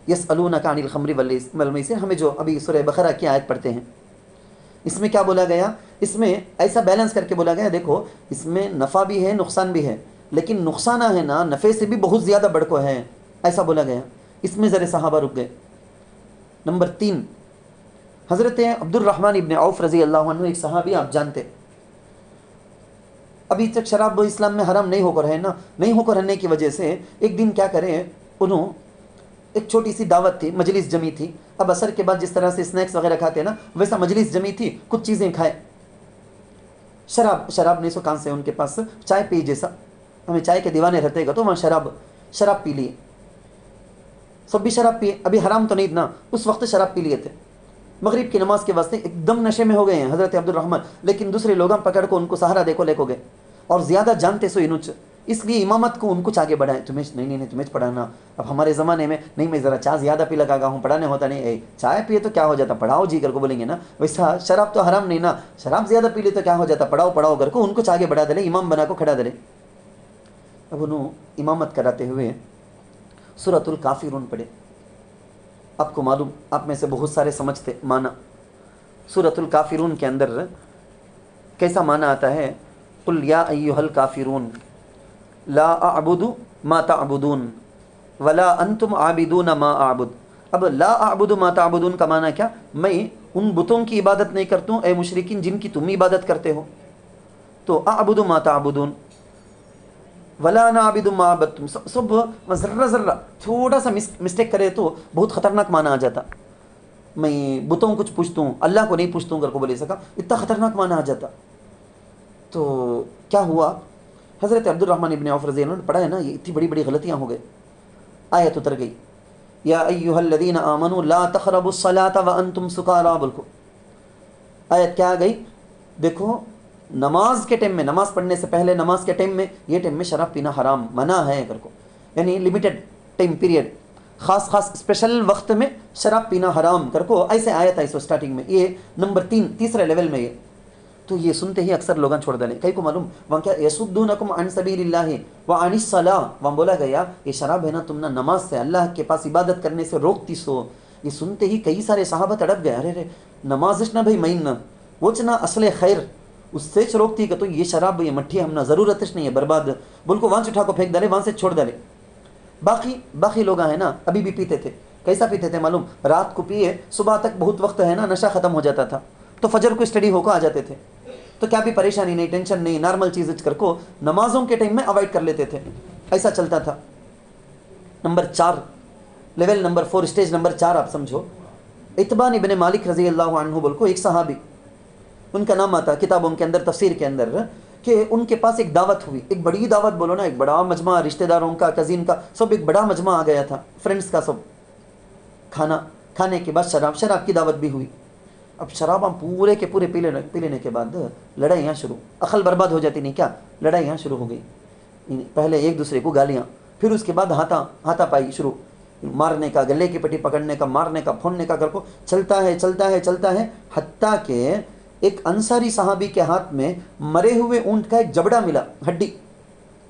یسألونک عن الخمر والمیسر، ہمیں جو ابھی سورہ بقرہ کی آیت پڑھتے ہیں اس میں کیا بولا گیا، اس میں ایسا بیلنس کر کے بولا گیا دیکھو اس میں نفع بھی ہے نقصان بھی ہے، لیکن نقصانہ ہے نا نفع سے بھی بہت زیادہ بڑھ کو ہے، ایسا بولا گیا. اس میں ذرے صحابہ رک گئے. نمبر 3 حضرت عبد الرحمن ابن عوف رضی اللہ عنہ، ایک صحابی آپ جانتے، ابھی تک شراب اسلام میں حرام نہیں ہو کر ہے نا، نہیں ہو کر رہنے کی وجہ سے ایک دن کیا کریں انہوں، ایک چھوٹی سی دعوت تھی، مجلس جمی تھی. اب عصر کے بعد جس طرح سے اسنیکس وغیرہ کھاتے نا ویسا مجلس جمی تھی، کچھ چیزیں کھائے. شراب نہیں سو کان سے ان کے پاس چائے پی، جیسا ہمیں چائے کے دیوانے رہتے گا تو وہاں شراب پی لیے، سب بھی شراب پیے. ابھی حرام تو نہیں نا، اس وقت شراب پی لیے تھے. مغرب کی نماز کے واسطے ایک دم نشے میں ہو گئے ہیں حضرت عبد الرحمن، لیکن دوسرے لوگاں پکڑ کو ان کو سہارا دے کو لے کو گئے اور زیادہ جانتے سو انوچ، اس لیے امامت کو ان کچھ آگے بڑھائیں. تمہیں نہیں تمہیں پڑھانا. اب ہمارے زمانے میں نہیں میں ذرا چائے زیادہ پی لگا ہوں، پڑھانے ہوتا نہیں، چائے پیے تو کیا ہو جاتا، پڑھاؤ جی کر کو بولیں گے نا. ویسا شراب تو حرام نہیں نا، شراب زیادہ پی لے تو کیا ہو جاتا، پڑھاؤ کر کو ان کچھ آگے بڑھا دے، امام بنا کو کھڑا دے. اب انہوں امامت کراتے ہوئے سورۃ الکافرون پڑھے. آپ کو معلوم، آپ میں سے بہت سارے سمجھتے معنی. سورۃ الکافرون کے اندر کیسا معنی آتا ہے، قل یا ایھا الکافرون لا اعبد ما تعبدون ولا انتم عابدون ما اعبد. اب لا اعبد ما تعبدون کا معنی کیا، میں ان بتوں کی عبادت نہیں کرتا ہوں اے مشرکین جن کی تم عبادت کرتے ہو. تو اعبد ما تعبدون ولا نعبد ما عبدتم، سب ذرہ تھوڑا سا مسٹیک کرے تو بہت خطرناک معنی آ جاتا. میں بتوں کچھ پوچھتا ہوں اللہ کو نہیں پوچھتا ہوں کر کو بولے سکا، اتنا خطرناک معنی آ جاتا. تو کیا ہوا، حضرت عبد الرحمن ابن عوف رضی اللہ عنہ نے پڑھا ہے نا، یہ اتنی بڑی غلطیاں ہو گئے. آیت اتر گئی یا ایھا الذین آمنوا لا تقربوا الصلاۃ وانتم سکارى. بلکو آیت کیا آ گئی دیکھو، نماز کے ٹائم میں، نماز پڑھنے سے پہلے نماز کے ٹائم میں، یہ ٹائم میں شراب پینا حرام منع ہے کر کو، یعنی لمیٹڈ ٹائم پیریڈ، خاص اسپیشل وقت میں شراب پینا حرام کر کو ایسے آیت ہے اسٹارٹنگ میں. یہ نمبر 3 تیسرے لیول میں. یہ تو یہ سنتے ہی اکثر لوگاں چھوڑ دیں. کئی کو معلوم وہاں کیا یصدونکم عن سبیل اللہ وعن الصلاۃ، وہاں بولا گیا یہ شراب ہے نا تم نہ نماز سے، اللہ کے پاس عبادت کرنے سے روکتی سو. یہ سنتے ہی کئی سارے صحابہ تڑپ گئے، ارے نمازش نہ بھائی مین نہ وچ نہ اصل خیر اس سے روکتی کہ تو یہ شراب یہ مٹھی ہم نہ ضرورتش نہیں ہے برباد، بول کو وہاں سے اٹھا کو پھینک ڈالے، وہاں سے چھوڑ ڈالے. باقی لوگ ہیں نا ابھی بھی پیتے تھے. کیسا پیتے تھے معلوم؟ رات کو پیے صبح تک بہت وقت ہے نا نشہ ختم ہو جاتا تھا تو فجر کو اسٹڈی ہو کو آ جاتے تھے، تو کیا بھی پریشانی نہیں، ٹینشن نہیں، نارمل چیز کر کو نمازوں کے ٹائم میں اوائڈ کر لیتے تھے. ایسا چلتا تھا. Number 4 level, number 4 stage number 4 آپ سمجھو. اتبان ابن مالک رضی اللہ عنہ بول کو ایک صحابی، ان کا نام آتا کتابوں کے اندر تفسیر کے اندر کہ ان کے پاس ایک دعوت ہوئی، ایک بڑی دعوت بولو نا، ایک بڑا مجمع، رشتہ داروں کا، کزین کا، سب ایک بڑا مجمع آ گیا تھا، فرینڈس کا سب. کھانے کے بعد شراب کی دعوت بھی ہوئی. اب شراب ہم پورے کے پورے پی لینے کے بعد لڑائیاں شروع، عقل برباد ہو جاتی نہیں کیا، لڑائیاں شروع ہو گئی. پہلے ایک دوسرے کو گالیاں، پھر اس کے بعد ہاتھا پائی شروع، مارنے کا، گلے کی پٹی پکڑنے کا، مارنے کا، پھوڑنے کا کر کو چلتا ہے حتیٰ کہ ایک انصاری صحابی کے ہاتھ میں مرے ہوئے اونٹ کا ایک جبڑا ملا، ہڈی.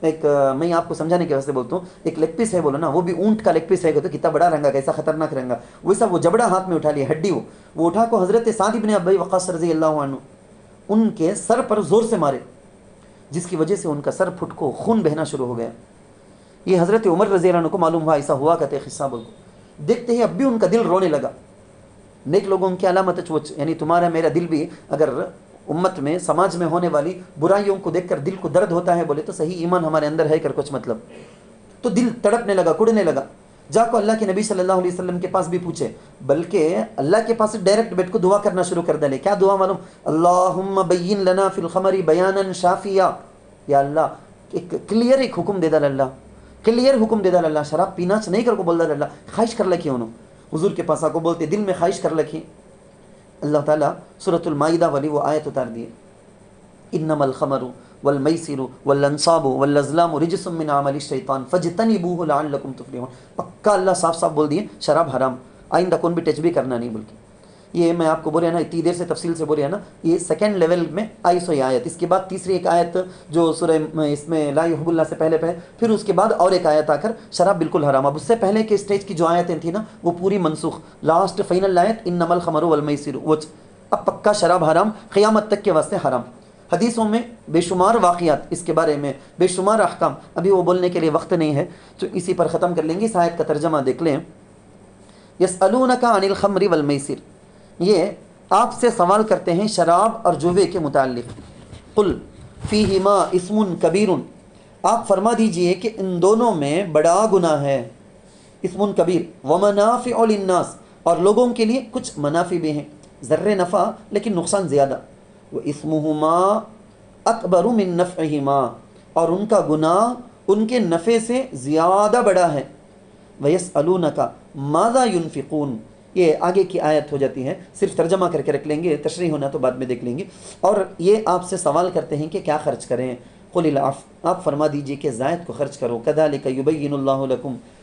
ایک میں آپ کو سمجھانے کے واسطے بولتا ہوں، ایک لیگ پیس ہے بولو نا، وہ بھی اونٹ کا لیگ پیس ہے تو کتنا بڑا رہنگا، کیسا خطرناک رہنگا، ویسا وہ جبڑا ہاتھ میں اٹھا لیا، ہڈی. وہ اٹھا کو حضرت سعد بن ابی وقاص رضی اللہ عنہ ان کے سر پر زور سے مارے، جس کی وجہ سے ان کا سر پھٹ کو خون بہنا شروع ہو گیا. یہ حضرت عمر رضی اللہ عنہ کو معلوم ہوا، ایسا ہوا کہتے قصہ بول کو. دیکھتے ہی اب بھی ان کا دل رونے لگا. نیک لوگوں کی علامت یعنی تمہارا میرا دل بھی اگر امت میں سماج میں ہونے والی برائیوں کو دیکھ کر دل کو درد ہوتا ہے بولے تو صحیح ایمان ہمارے اندر ہے کر کچھ مطلب. تو دل تڑپنے لگا، کڑنے لگا. جا کو اللہ کے نبی صلی اللہ علیہ وسلم کے پاس بھی پوچھے، بلکہ اللہ کے پاس ڈائریکٹ بیٹھ کو دعا کرنا شروع کر ڈالے. کیا دعا معلوم؟ اللہم بین لنا فی الخمر بیانا شافیا. یا اللہ ایک کلیئر ایک حکم دے ڈال، اللہ کلیئر حکم دے ڈال، اللہ شراب پینا نہیں کر کو بول ڈال، اللہ خواہش کر لکھی انہوں حضور کے پاس آ کو بولتے دل میں خواہش کر لکھی. اللہ تعالیٰ سورۃ المائدہ والی وہ آیت اتار دیے، انما الخمر والمیسر والانصاب والازلام رجس من عمل الشیطان فاجتنبوه لعلکم تفلحون. پکا اللہ صاف بول دیے شراب حرام، آئندہ کون بھی ٹچ بھی کرنا نہیں بول کے. یہ میں آپ کو بول رہا نا، اتنی دیر سے تفصیل سے بول رہا نا، یہ سیکنڈ لیول میں آئی سو آیت. اس کے بعد تیسری ایک آیت جو سورہ اس میں لا یحب اللہ سے پہلے پھر اس کے بعد اور ایک آیت آ کر شراب بالکل حرام. اب اس سے پہلے کے اسٹیج کی جو آیتیں تھیں نا وہ پوری منسوخ. لاسٹ فائنل آیت انما الخمر والمیسر، وہ اب پکا شراب حرام، قیامت تک کے واسطے حرام. حدیثوں میں بے شمار واقعات اس کے بارے میں، بے شمار احکام، ابھی وہ بولنے کے لیے وقت نہیں ہے تو اسی پر ختم کر لیں گے. اس آیت کا ترجمہ دیکھ لیں. یسألونک عن الخمر والمیسر، یہ آپ سے سوال کرتے ہیں شراب اور جوے کے متعلق. قل فیہما اسم کبیر، آپ فرما دیجئے کہ ان دونوں میں بڑا گناہ ہے. اسم کبیر ومنافع للناس، اور لوگوں کے لیے کچھ منافع بھی ہیں، ذرے نفع لیکن نقصان زیادہ. واسمہما اکبر من نفعہما، اور ان کا گناہ ان کے نفع سے زیادہ بڑا ہے. ویسألونک ماذا ينفقون، یہ آگے کی آیت ہو جاتی ہے، صرف ترجمہ کر کے رکھ لیں گے، تشریح ہونا تو بعد میں دیکھ لیں گے. اور یہ آپ سے سوال کرتے ہیں کہ کیا خرچ کریں. قل العفو، آپ فرما دیجئے کہ زائد کو خرچ کرو. کذالک یبین اللہ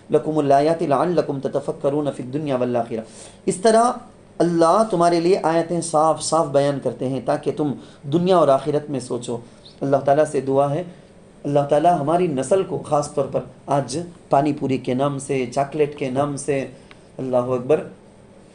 لکم الآیات لعلکم تتفکرون فی الدنیا والآخرہ، اس طرح اللہ تمہارے لیے آیتیں صاف بیان کرتے ہیں تاکہ تم دنیا اور آخرت میں سوچو. اللہ تعالیٰ سے دعا ہے اللہ تعالیٰ ہماری نسل کو خاص طور پر آج پانی پوری کے نام سے، چاکلیٹ کے نام سے، اللہ اکبر،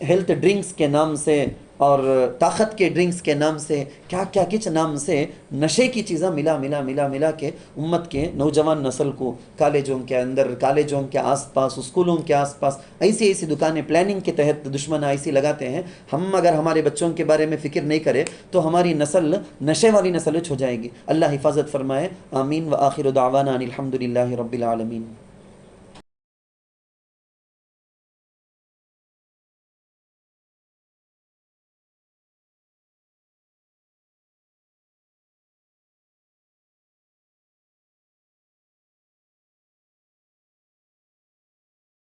ہیلتھ ڈرنکس کے نام سے اور طاقت کے ڈرنکس کے نام سے، کیا کیا کچھ نام سے نشے کی چیزیں ملا کے امت کے نوجوان نسل کو کالجوں کے اندر، کالجوں کے آس پاس، اسکولوں کے آس پاس ایسی دکانیں پلاننگ کے تحت دشمن ایسی لگاتے ہیں. ہم اگر ہمارے بچوں کے بارے میں فکر نہیں کرے تو ہماری نسل نشے والی نسل ہو جائے گی. اللہ حفاظت فرمائے. آمین. وآخر دعوانا ان الحمد للہ رب العالمین.